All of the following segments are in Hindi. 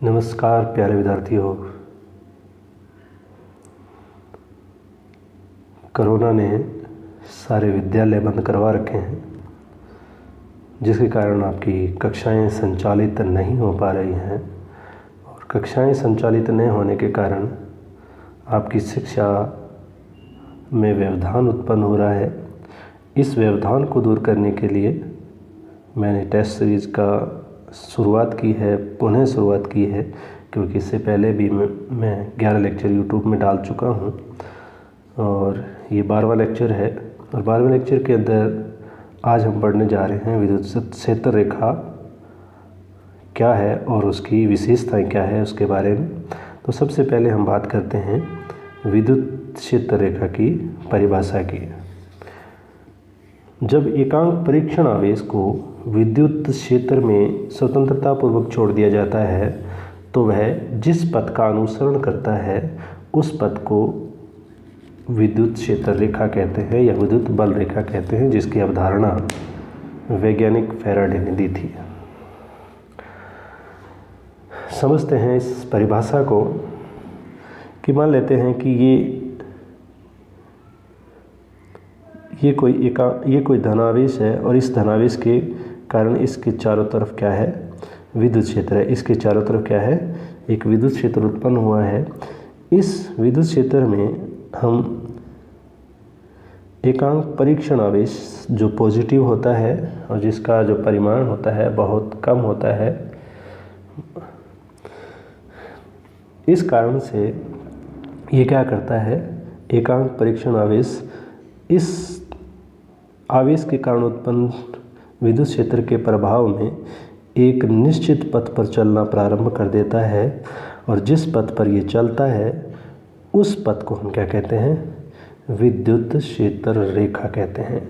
नमस्कार प्यारे विद्यार्थियों। कोरोना ने सारे विद्यालय बंद करवा रखे हैं, जिसके कारण आपकी कक्षाएं संचालित नहीं हो पा रही हैं और कक्षाएं संचालित नहीं होने के कारण आपकी शिक्षा में व्यवधान उत्पन्न हो रहा है। इस व्यवधान को दूर करने के लिए मैंने टेस्ट सीरीज़ का पुनः शुरुआत की है, क्योंकि इससे पहले भी मैं 11 लेक्चर यूट्यूब में डाल चुका हूं और ये 12वां लेक्चर है। और 12वें लेक्चर के अंदर आज हम पढ़ने जा रहे हैं विद्युत क्षेत्र रेखा क्या है और उसकी विशेषताएं क्या है उसके बारे में। तो सबसे पहले हम बात करते हैं विद्युत क्षेत्र रेखा की परिभाषा की। जब एकांक परीक्षण आवेश को विद्युत क्षेत्र में स्वतंत्रता पूर्वक छोड़ दिया जाता है तो वह जिस पथ का अनुसरण करता है उस पथ को विद्युत क्षेत्र रेखा कहते हैं या विद्युत बल रेखा कहते हैं, जिसकी अवधारणा वैज्ञानिक फैराडे ने दी थी। समझते हैं इस परिभाषा को कि मान लेते हैं कि ये कोई धनावेश है और इस धनावेश के कारण इसके चारों तरफ क्या है, विद्युत क्षेत्र है। इसके चारों तरफ क्या है, एक विद्युत क्षेत्र उत्पन्न हुआ है। इस विद्युत क्षेत्र में हम एकांक परीक्षण आवेश जो पॉजिटिव होता है और जिसका जो परिमाण होता है बहुत कम होता है, इस कारण से ये क्या करता है, एकांक परीक्षण आवेश इस आवेश के कारण उत्पन्न विद्युत क्षेत्र के प्रभाव में एक निश्चित पथ पर चलना प्रारंभ कर देता है और जिस पथ पर ये चलता है उस पथ को हम क्या कहते हैं, विद्युत क्षेत्र रेखा कहते हैं।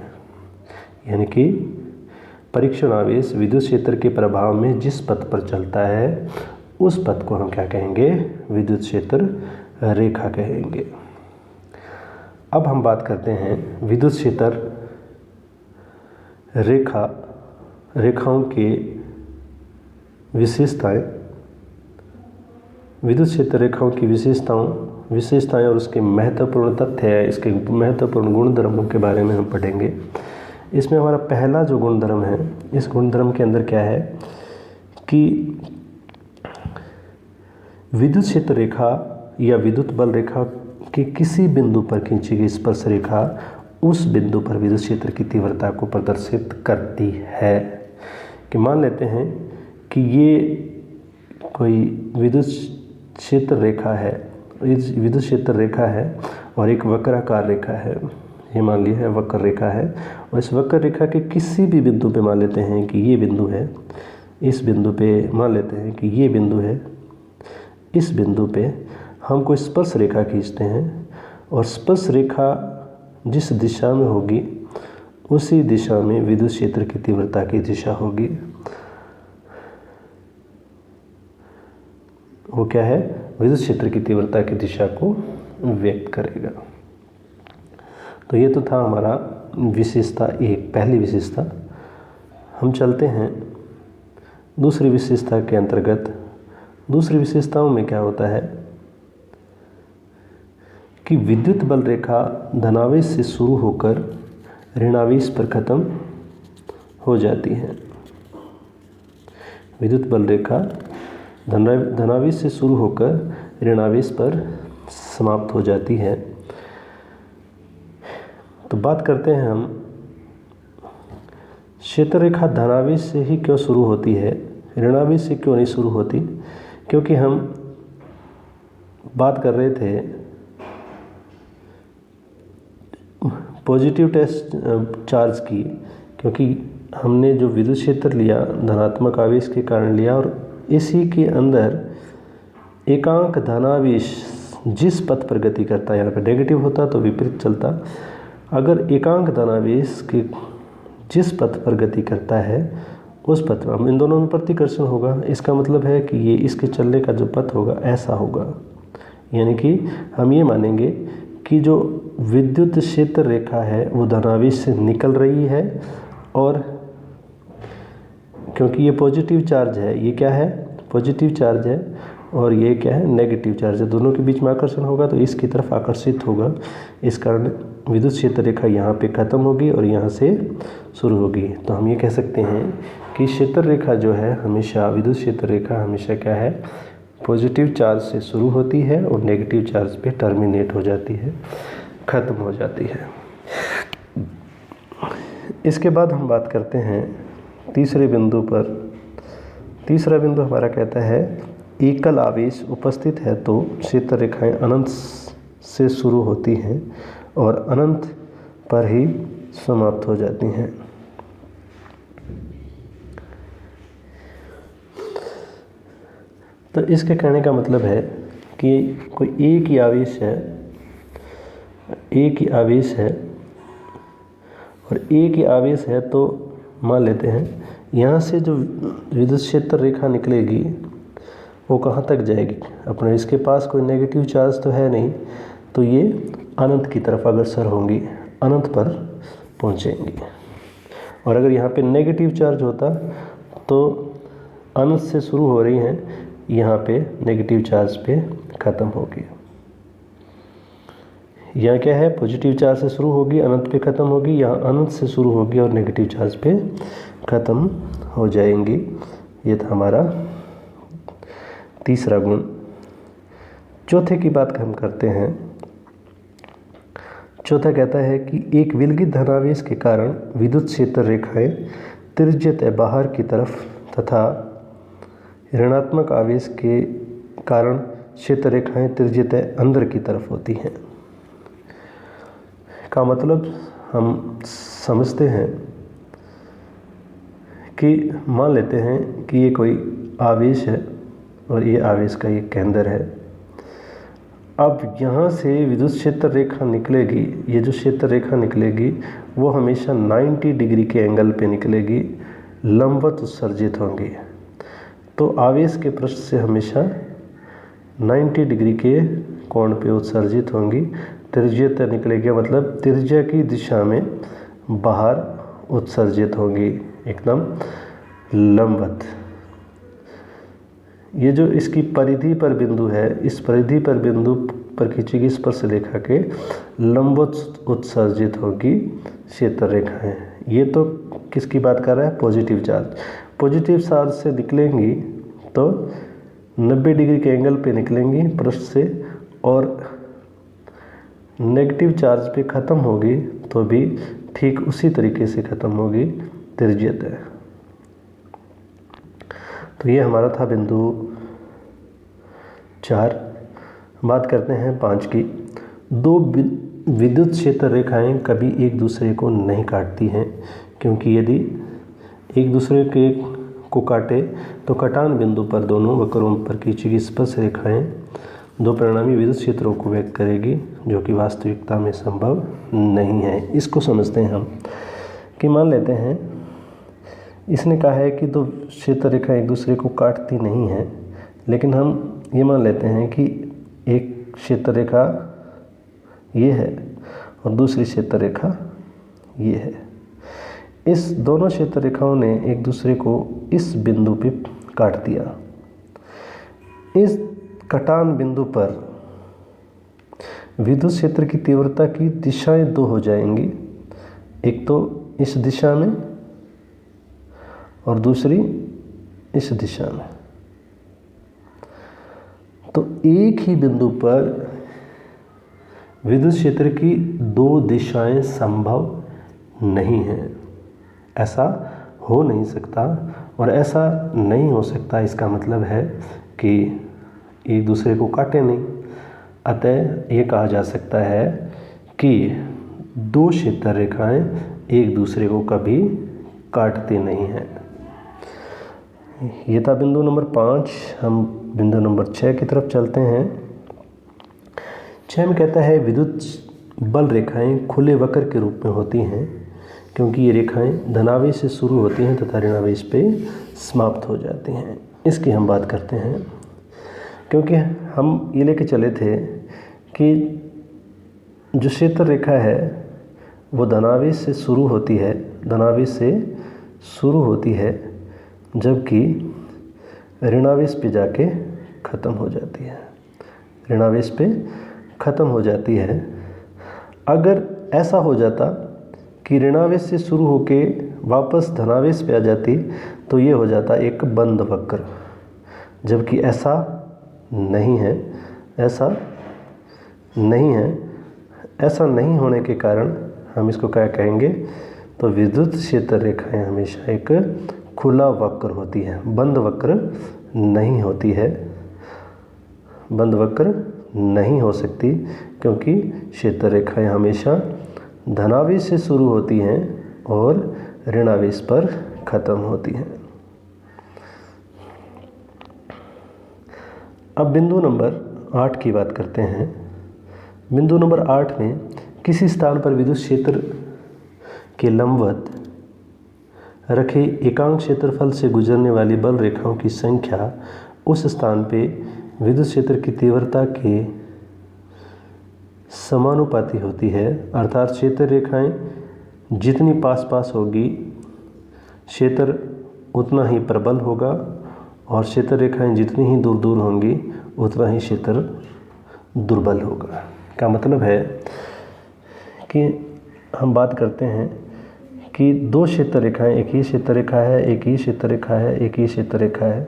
यानी कि परीक्षण आवेश विद्युत क्षेत्र के प्रभाव में जिस पथ पर चलता है उस पथ को हम क्या कहेंगे, विद्युत क्षेत्र रेखा कहेंगे। अब हम बात करते हैं विद्युत क्षेत्र रेखाओं की विशेषताएं। विद्युत क्षेत्र रेखाओं की विशेषताएं और उसके महत्वपूर्ण तथ्य है, इसके महत्वपूर्ण गुणधर्मों के बारे में हम पढ़ेंगे। इसमें हमारा पहला जो गुणधर्म है, इस गुणधर्म के अंदर क्या है कि विद्युत क्षेत्र रेखा या विद्युत बल रेखा के किसी बिंदु पर खींची गई स्पर्श रेखा उस बिंदु पर विद्युत क्षेत्र की तीव्रता को प्रदर्शित करती है। कि मान लेते हैं कि ये कोई विद्युत क्षेत्र रेखा है, इस विद्युत क्षेत्र रेखा है और एक वक्राकार रेखा है, ये मान लिया है वक्र रेखा है। और इस वक्र रेखा के किसी भी बिंदु पे मान लेते हैं कि ये बिंदु है, इस बिंदु पे मान लेते हैं कि ये बिंदु है, इस बिंदु पे हम कोई स्पर्श रेखा खींचते हैं और स्पर्श रेखा जिस दिशा में होगी उसी दिशा में विद्युत क्षेत्र की तीव्रता की दिशा होगी। वो क्या है, विद्युत क्षेत्र की तीव्रता की दिशा को व्यक्त करेगा। तो ये तो था हमारा विशेषता एक, पहली विशेषता। हम चलते हैं दूसरी विशेषता के अंतर्गत। दूसरी विशेषताओं में क्या होता है कि विद्युत बल रेखा धनावेश से शुरू होकर ऋणावेश पर खत्म हो जाती है। विद्युत बल रेखा धनावेश से शुरू होकर ऋणावेश पर समाप्त हो जाती है। तो बात करते हैं हम क्षेत्र रेखा धनावेश से ही क्यों शुरू होती है, ऋणावेश से क्यों नहीं शुरू होती। क्योंकि हम बात कर रहे थे पॉजिटिव टेस्ट चार्ज की, क्योंकि हमने जो विद्युत क्षेत्र लिया धनात्मक आवेश के कारण लिया और इसी के अंदर एकांक धनावेश जिस पथ पर गति करता है, यहाँ पर नेगेटिव होता तो विपरीत चलता। अगर एकांक धनावेश के जिस पथ पर गति करता है उस पथ पर इन दोनों में प्रतिकर्षण होगा। इसका मतलब है कि ये इसके चलने का जो पथ होगा ऐसा होगा। यानी कि हम ये मानेंगे कि जो विद्युत क्षेत्र रेखा है वो धनावेश से निकल रही है और क्योंकि ये पॉजिटिव चार्ज है, ये क्या है, पॉजिटिव चार्ज है और ये क्या है, नेगेटिव चार्ज है। दोनों के बीच में आकर्षण होगा तो इसकी तरफ आकर्षित होगा। इस कारण विद्युत क्षेत्र रेखा यहाँ पे ख़त्म होगी और यहाँ से शुरू होगी। तो हम ये कह सकते हैं कि क्षेत्र रेखा जो है हमेशा, विद्युत क्षेत्र रेखा हमेशा क्या है, पॉजिटिव चार्ज से शुरू होती है और नेगेटिव चार्ज पे टर्मिनेट हो जाती है, ख़त्म हो जाती है। इसके बाद हम बात करते हैं तीसरे बिंदु पर। तीसरा बिंदु हमारा कहता है एकल आवेश उपस्थित है तो क्षेत्र रेखाएं अनंत से शुरू होती हैं और अनंत पर ही समाप्त हो जाती हैं। तो इसके कहने का मतलब है कि कोई एक ही आवेश है, एक ही आवेश है और एक ही आवेश है तो मान लेते हैं यहाँ से जो विद्युत क्षेत्र रेखा निकलेगी वो कहाँ तक जाएगी, अपने इसके पास कोई नेगेटिव चार्ज तो है नहीं, तो ये अनंत की तरफ अग्रसर होंगी, अनंत पर पहुँचेंगी। और अगर यहाँ पे नेगेटिव चार्ज होता तो अनंत से शुरू हो रही हैं, यहाँ पे नेगेटिव चार्ज पे ख़त्म होगी। यहाँ क्या है, पॉजिटिव चार्ज से शुरू होगी, अनंत पे ख़त्म होगी, यहाँ अनंत से शुरू होगी और नेगेटिव चार्ज पे ख़त्म हो जाएंगी। ये था हमारा तीसरा गुण। चौथे की बात हम करते हैं। चौथा कहता है कि एक विलगित धनावेश के कारण विद्युत क्षेत्र रेखाएं त्रिज्यतः बाहर की तरफ तथा ऋणात्मक आवेश के कारण क्षेत्र रेखाएं त्रिज्यतः अंदर की तरफ होती हैं। का मतलब हम समझते हैं कि मान लेते हैं कि ये कोई आवेश है और ये आवेश का एक केंद्र है। अब यहाँ से विद्युत क्षेत्र रेखा निकलेगी, ये जो क्षेत्र रेखा निकलेगी वो हमेशा 90 डिग्री के एंगल पे निकलेगी, लंबवत उत्सर्जित होंगी। तो आवेश के पृष्ठ से हमेशा 90 डिग्री के कोण पे उत्सर्जित होंगी। त्रिज्यतः निकलेगी मतलब त्रिज्या की दिशा में बाहर उत्सर्जित होंगी, एकदम लंबवत। ये जो इसकी परिधि पर बिंदु है, इस परिधि पर बिंदु पर खींची गई स्पर्श रेखा के लंबवत उत्सर्जित होगी क्षेत्र रेखाएं। ये तो किसकी बात कर रहा है, पॉजिटिव चार्ज। पॉजिटिव चार्ज से निकलेंगी तो 90 डिग्री के एंगल पे निकलेंगी पृष्ठ से, और नेगेटिव चार्ज पे ख़त्म होगी तो भी ठीक उसी तरीके से ख़त्म होगी, त्रिज्यतः। तो ये हमारा था बिंदु 4। बात करते हैं 5 की। दो विद्युत क्षेत्र रेखाएं कभी एक दूसरे को नहीं काटती हैं, क्योंकि यदि एक दूसरे के को काटे तो कटान बिंदु पर दोनों वक्रों पर खींची गई स्पर्श रेखाएं दो परिणामी विद्युत क्षेत्रों को व्यक्त करेगी, जो कि वास्तविकता में संभव नहीं है। इसको समझते हैं हम कि मान लेते हैं इसने कहा है कि दो क्षेत्र रेखा एक दूसरे को काटती नहीं है, लेकिन हम ये मान लेते हैं कि एक क्षेत्र रेखा ये है और दूसरी क्षेत्र रेखा ये है। इस दोनों क्षेत्र रेखाओं ने एक दूसरे को इस बिंदु पे काट दिया। इस कटान बिंदु पर विद्युत क्षेत्र की तीव्रता की दिशाएं दो हो जाएंगी, एक तो इस दिशा में और दूसरी इस दिशा में। तो एक ही बिंदु पर विद्युत क्षेत्र की दो दिशाएं संभव नहीं हैं, ऐसा हो नहीं सकता। और ऐसा नहीं हो सकता इसका मतलब है कि एक दूसरे को काटे नहीं। अतः ये कहा जा सकता है कि दो क्षेत्र रेखाएं एक दूसरे को कभी काटती नहीं हैं। ये था बिंदु नंबर 5। हम बिंदु नंबर 6 की तरफ चलते हैं। 6 में कहता है विद्युत बल रेखाएं खुले वक्र के रूप में होती हैं, क्योंकि ये रेखाएं धनावेश से शुरू होती हैं तथा ऋणावेश पे समाप्त हो जाती हैं। इसकी हम बात करते हैं, क्योंकि हम ये लेके चले थे कि जो क्षेत्र रेखा है वो धनावेश से शुरू होती है, धनावेश से शुरू होती है, जबकि ऋणावेश पे जाके ख़त्म हो जाती है, ऋणावेश पे ख़त्म हो जाती है। अगर ऐसा हो जाता कि ऋणावेश से शुरू होके वापस धनावेश पे आ जाती तो ये हो जाता एक बंद वक्र, जबकि ऐसा नहीं है, ऐसा नहीं है। ऐसा नहीं होने के कारण हम इसको क्या कहेंगे, तो विद्युत क्षेत्र रेखाएं हमेशा एक खुला वक्र होती है, बंद वक्र नहीं होती है, बंद वक्र नहीं हो सकती, क्योंकि क्षेत्र रेखाएं हमेशा धनावेश से शुरू होती हैं और ऋणावेश पर ख़त्म होती हैं। अब बिंदु नंबर 8 की बात करते हैं। बिंदु नंबर 8 में किसी स्थान पर विद्युत क्षेत्र के लंबवत रखे एकांक क्षेत्रफल से गुजरने वाली बल रेखाओं की संख्या उस स्थान पे विद्युत क्षेत्र की तीव्रता के समानुपाती होती है, अर्थात क्षेत्र रेखाएं जितनी पास पास होगी क्षेत्र उतना ही प्रबल होगा और क्षेत्र रेखाएं जितनी ही दूर दूर होंगी उतना ही क्षेत्र दुर्बल होगा। का मतलब है कि हम बात करते हैं कि दो क्षेत्र रेखाएं, एक ही क्षेत्र रेखा है, एक ही क्षेत्र रेखा है, एक ही क्षेत्र रेखा है,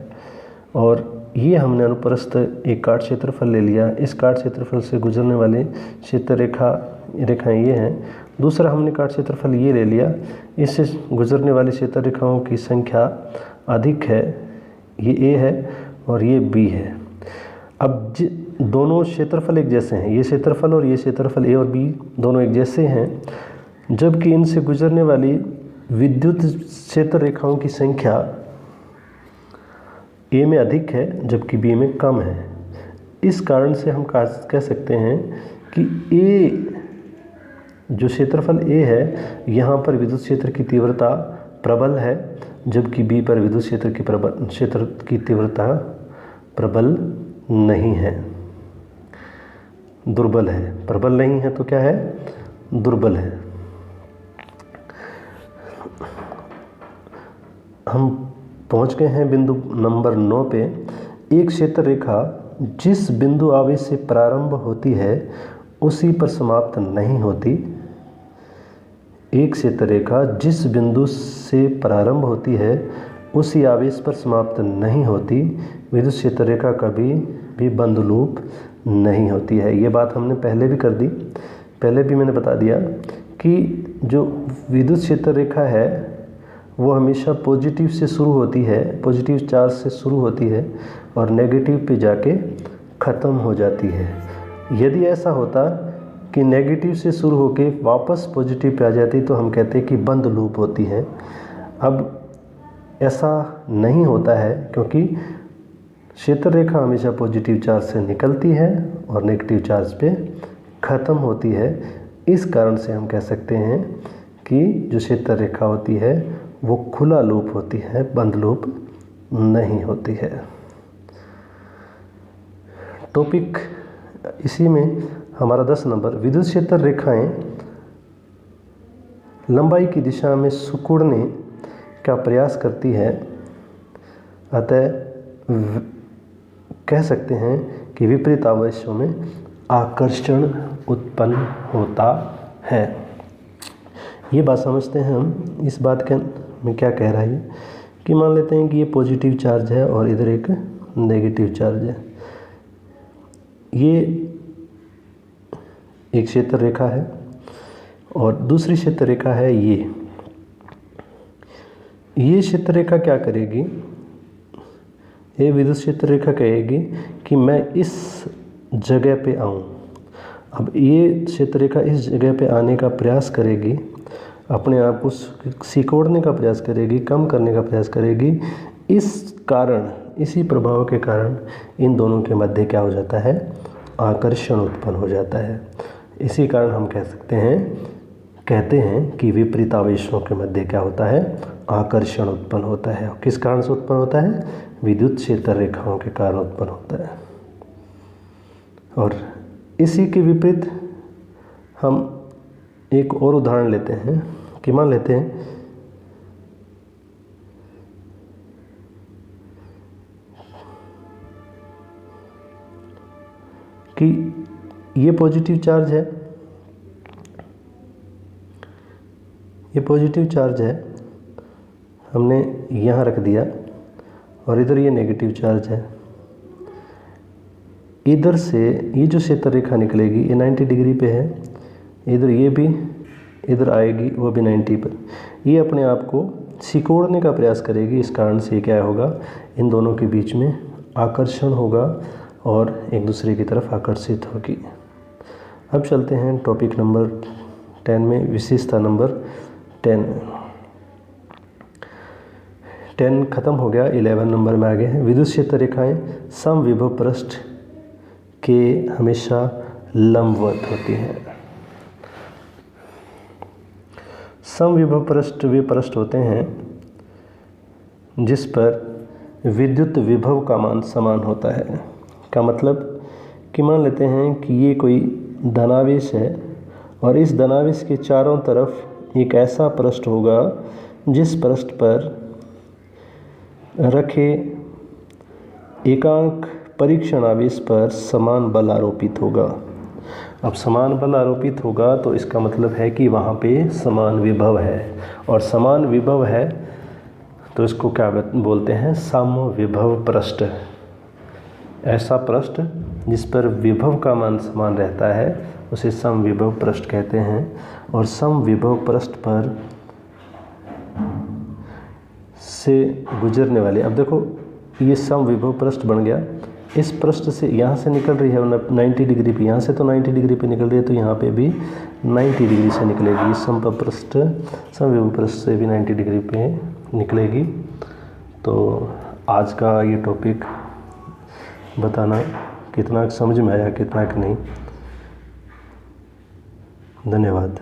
और ये हमने अनुप्रस्थ एक काट क्षेत्रफल ले लिया। इस काट क्षेत्रफल से गुजरने वाले क्षेत्र रेखाएं ये हैं। दूसरा हमने काट क्षेत्रफल ये ले लिया, इससे गुजरने वाली क्षेत्र रेखाओं की संख्या अधिक है, ये ए है और ये बी है। अब दोनों क्षेत्रफल एक जैसे हैं, ये क्षेत्रफल और ये क्षेत्रफल ए और बी दोनों एक जैसे हैं, जबकि इनसे गुजरने वाली विद्युत क्षेत्र रेखाओं की संख्या ए में अधिक है जबकि बी में कम है। इस कारण से हम कह सकते हैं कि ए जो क्षेत्रफल ए है यहाँ पर विद्युत क्षेत्र की तीव्रता प्रबल है, जबकि बी पर विद्युत क्षेत्र की तीव्रता प्रबल नहीं है, दुर्बल है। प्रबल नहीं है तो क्या है, दुर्बल है। हम पहुंच गए हैं बिंदु नंबर 9 पे। एक क्षेत्र रेखा जिस बिंदु आवेश से प्रारंभ होती है उसी पर समाप्त नहीं होती। एक क्षेत्र रेखा जिस बिंदु से प्रारंभ होती है उसी आवेश पर समाप्त नहीं होती। विद्युत क्षेत्र रेखा कभी भी बंद लूप नहीं होती है। ये बात हमने पहले भी कर दी, पहले भी मैंने बता दिया कि जो विद्युत क्षेत्र रेखा है वो हमेशा पॉजिटिव से शुरू होती है, पॉजिटिव चार्ज से शुरू होती है और नेगेटिव पे जाके ख़त्म हो जाती है। यदि ऐसा होता कि नेगेटिव से शुरू होके वापस पॉजिटिव पे आ जाती तो हम कहते हैं कि बंद लूप होती है। अब ऐसा नहीं होता है क्योंकि क्षेत्र रेखा हमेशा पॉजिटिव चार्ज से निकलती है और नेगेटिव चार्ज पे ख़त्म होती है। इस कारण से हम कह सकते हैं कि जो क्षेत्र रेखा होती है वो खुला लूप होती है, बंद लूप नहीं होती है। टॉपिक इसी में हमारा 10 नंबर, विद्युत क्षेत्र रेखाएं लंबाई की दिशा में सिकुड़ने का प्रयास करती है, अतः कह सकते हैं कि विपरीत आवेशों में आकर्षण उत्पन्न होता है। ये बात समझते हैं हम। इस बात के में क्या कह रहा है कि मान लेते हैं कि ये पॉजिटिव चार्ज है और इधर एक नेगेटिव चार्ज है। ये एक क्षेत्र रेखा है और दूसरी क्षेत्र रेखा है ये क्षेत्र रेखा क्या करेगी, ये विद्युत क्षेत्र रेखा कहेगी कि मैं इस जगह पे आऊँ। अब ये क्षेत्र रेखा इस जगह पे आने का प्रयास करेगी, अपने आप को सिकोड़ने का प्रयास करेगी, कम करने का प्रयास करेगी। इस कारण, इसी प्रभाव के कारण इन दोनों के मध्य क्या हो जाता है, आकर्षण उत्पन्न हो जाता है। इसी कारण हम कहते हैं कि विपरीत आवेशों के मध्य क्या होता है, आकर्षण उत्पन्न होता है। किस कारण से उत्पन्न होता है, विद्युत क्षेत्र रेखाओं के कारण उत्पन्न होता है। और इसी के विपरीत हम एक और उदाहरण लेते हैं कि मान लेते हैं कि ये पॉजिटिव चार्ज है, ये पॉजिटिव चार्ज है, हमने यहाँ रख दिया, और इधर ये नेगेटिव चार्ज है। इधर से ये जो क्षेत्र रेखा निकलेगी ये 90 डिग्री पे है, इधर ये भी इधर आएगी वो भी 90 पर। ये अपने आप को सिकोड़ने का प्रयास करेगी, इस कारण से क्या होगा, इन दोनों के बीच में आकर्षण होगा और एक दूसरे की तरफ आकर्षित होगी। अब चलते हैं टॉपिक नंबर 10 में, विशेषता नंबर 10 खत्म हो गया, 11 नंबर में आ गए हैं। विद्युत क्षेत्र रेखाएं समविभव पृष्ठ के हमेशा लंबवत होती हैं। समविभव पृष्ठ वे पृष्ठ होते हैं जिस पर विद्युत विभव का मान समान होता है। का मतलब कि मान लेते हैं कि ये कोई धनावेश है और इस धनावेश के चारों तरफ एक ऐसा पृष्ठ होगा जिस पृष्ठ पर रखे एकांक परीक्षण आवेश पर समान बल आरोपित होगा। अब समान बल आरोपित होगा तो इसका मतलब है कि वहाँ पे समान विभव है, और समान विभव है तो इसको क्या बोलते हैं, समविभव पृष्ठ। ऐसा पृष्ठ जिस पर विभव का मान समान रहता है उसे समविभव पृष्ठ कहते हैं। और समविभव पृष्ठ पर से गुजरने वाले, अब देखो ये समविभव पृष्ठ बन गया, इस पृष्ठ से यहाँ से निकल रही है 90 डिग्री पे, यहाँ से तो 90 डिग्री पे निकल रही है, तो यहाँ पे भी 90 डिग्री से निकलेगी। समविभव पृष्ठ से भी 90 डिग्री पे निकलेगी। तो आज का ये टॉपिक बताना कितना समझ में आया, कितना नहीं। धन्यवाद।